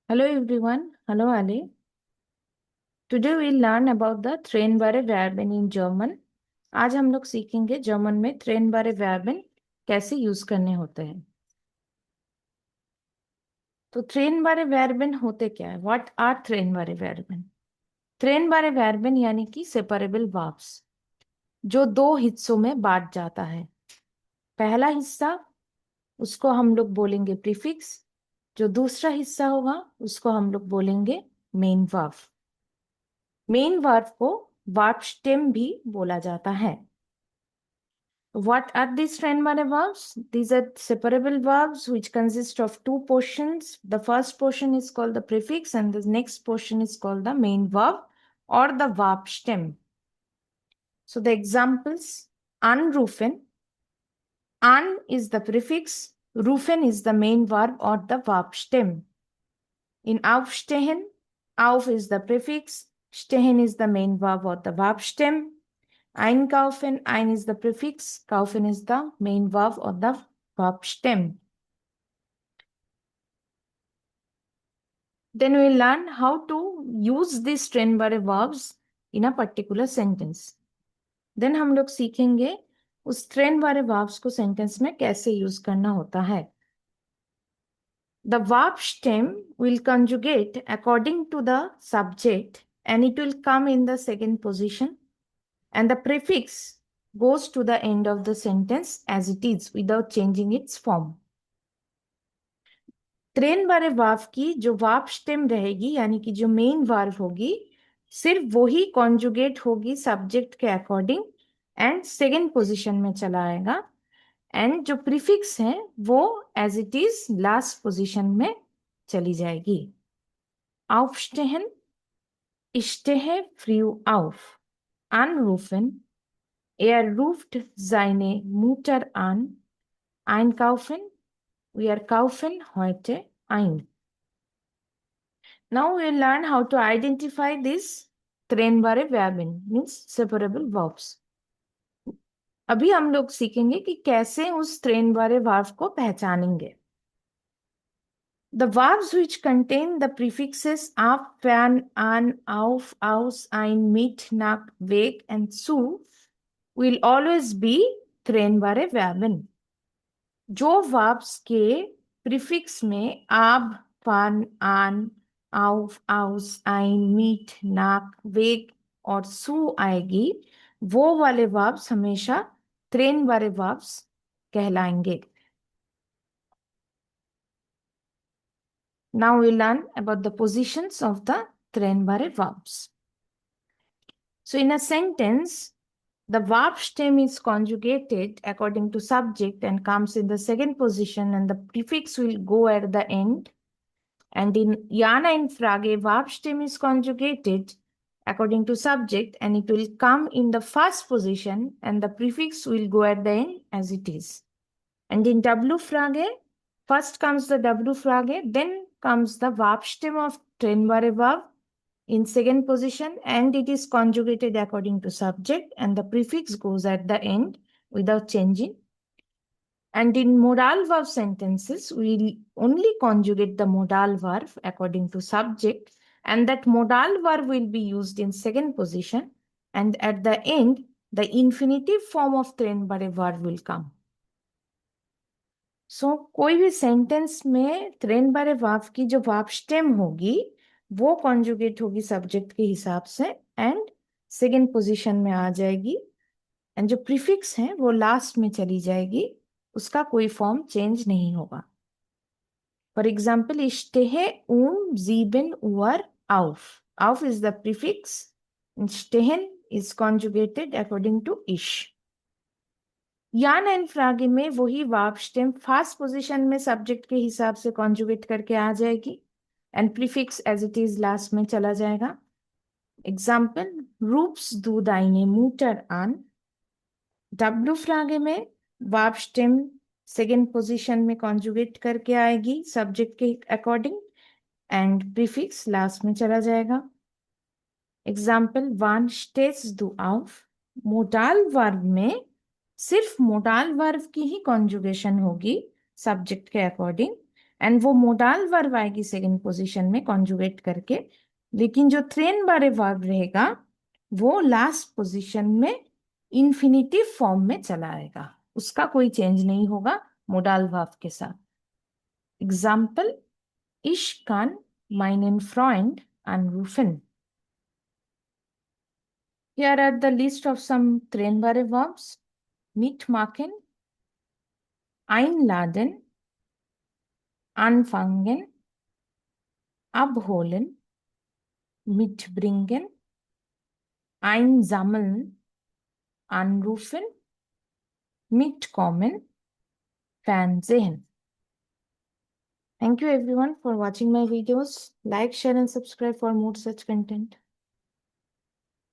Hello everyone. Hello Ali. Today we'll learn about the trennbare Verben in German. आज हम लोग सीखेंगे German में trennbare Verben कैसे यूज करने होते हैं। तो trennbare Verben होते क्या है? What are trennbare Verben? trennbare Verben यानी कि separable verbs जो दो हिस्सों में बांट जाता है। पहला हिस्सा उसको हम लोग बोलेंगे प्रीफिक्स, जो दूसरा हिस्सा होगा उसको हम लोग बोलेंगे मेन वर्ब। मेन वर्ब को वर्ब स्टेम भी बोला जाता है। What are these trennbare verbs? These are separable verbs which consist of two portions. The first portion is called the prefix and the next portion is called the main verb or the verb stem. So the examples: anrufen. An is the prefix, rufen is the main verb or the verb stem. In aufstehen, auf is the prefix, stehen is the main verb or the verb stem. Einkaufen, ein is the prefix, kaufen is the main verb or the verb stem. Then we'll learn how to use these trennbare verbs in a particular sentence. Then हम लोग सीखेंगे उस trennbare verbs को sentence में कैसे use करना होता है। The verb stem will conjugate according to the subject and it will come in the second position, and the prefix goes to the end of the sentence as it is without changing its form. ट्रेनबारे verb की जो verb stem रहेगी यानी कि जो main verb होगी सिर्फ वही कॉन्जुगेट होगी सब्जेक्ट के अकॉर्डिंग एंड सेकेंड पोजीशन में चला आएगा, एंड जो प्रीफिक्स है वो as it is last position में चली जाएगी। Aufstehen, ich stehe früh auf. Anrufen, er ruft seine Mutter an. Einkaufen, wir kaufen heute ein. Now we'll learn how to identify these trennbare Verben, means separable verbs. अभी हम लोग सीखेंगे कि कैसे उस trennbare verb को पहचानेंगे। The verbs which contain the prefixes ab, fan, an, auf, aus, ein, mit, nach, weg, and zu will always be trennbare Verben. जो verbs के prefix में ab, fan, an, auf, aus, ein, mit, nach, weg और zu आएगी, वो वाले verbs हमेशा trennbare verbs कहलाएंगे। Now we learn about the positions of the trennbare verbs. So in a sentence, the verb stem is conjugated according to subject and comes in the second position, and the prefix will go at the end. And in Jana and Frage, verb stem is conjugated according to subject and it will come in the first position and the prefix will go at the end as it is. And in W Frage, first comes the W Frage, then comes the verb stem of trennbare verb in second position and it is conjugated according to subject and the prefix goes at the end without changing. And in modal verb sentences, we only conjugate the modal verb according to subject, and that modal verb will be used in second position, and at the end, the infinitive form of trennbare verb will come. So, कोई भी sentence में trennbare verb की जो verb stem होगी वो conjugate होगी subject के हिसाब से एंड सेकेंड पोजीशन में आ जाएगी, एंड जो प्रीफिक्स है वो लास्ट में चली जाएगी, उसका कोई फॉर्म चेंज नहीं होगा। For example, ich stehe 7 Uhr auf. Auf is the prefix and stehen is conjugated according to ich. यान एंड फ्रागे में वही वर्ब स्टेम फर्स्ट पोजीशन में सब्जेक्ट के हिसाब से कॉन्जुगेट करके आ जाएगी and prefix as it is last में चला जाएगा। Example, rufst du deine Mutter an? W फ्रागे में वर्ब स्टेम सेकेंड पोजीशन में कॉन्जुगेट करके आएगी सब्जेक्ट के अकॉर्डिंग एंड प्रीफिक्स लास्ट में चला जाएगा। Example, wann stehst du auf? Modal verb में सिर्फ मोडाल वर्ब की ही कॉन्जुगेशन होगी सब्जेक्ट के अकॉर्डिंग एंड वो मोडाल वर्ब आएगी सेकंड पोजीशन में कॉन्जुगेट करके, लेकिन जो थ्रेन बारे वर्ब रहेगा वो लास्ट पोजीशन में इंफिनिटिव फॉर्म में चला आएगा, उसका कोई चेंज नहीं होगा मोडाल वर्ब के साथ। Example, Ich kann meinen Freund anrufen. Here are the list of some trennbare verbs. Mitmachen, einladen, anfangen, abholen, mitbringen, einsammeln, anrufen, mitkommen, Fernsehen. Thank you everyone for watching my videos. Like, share and subscribe for more such content.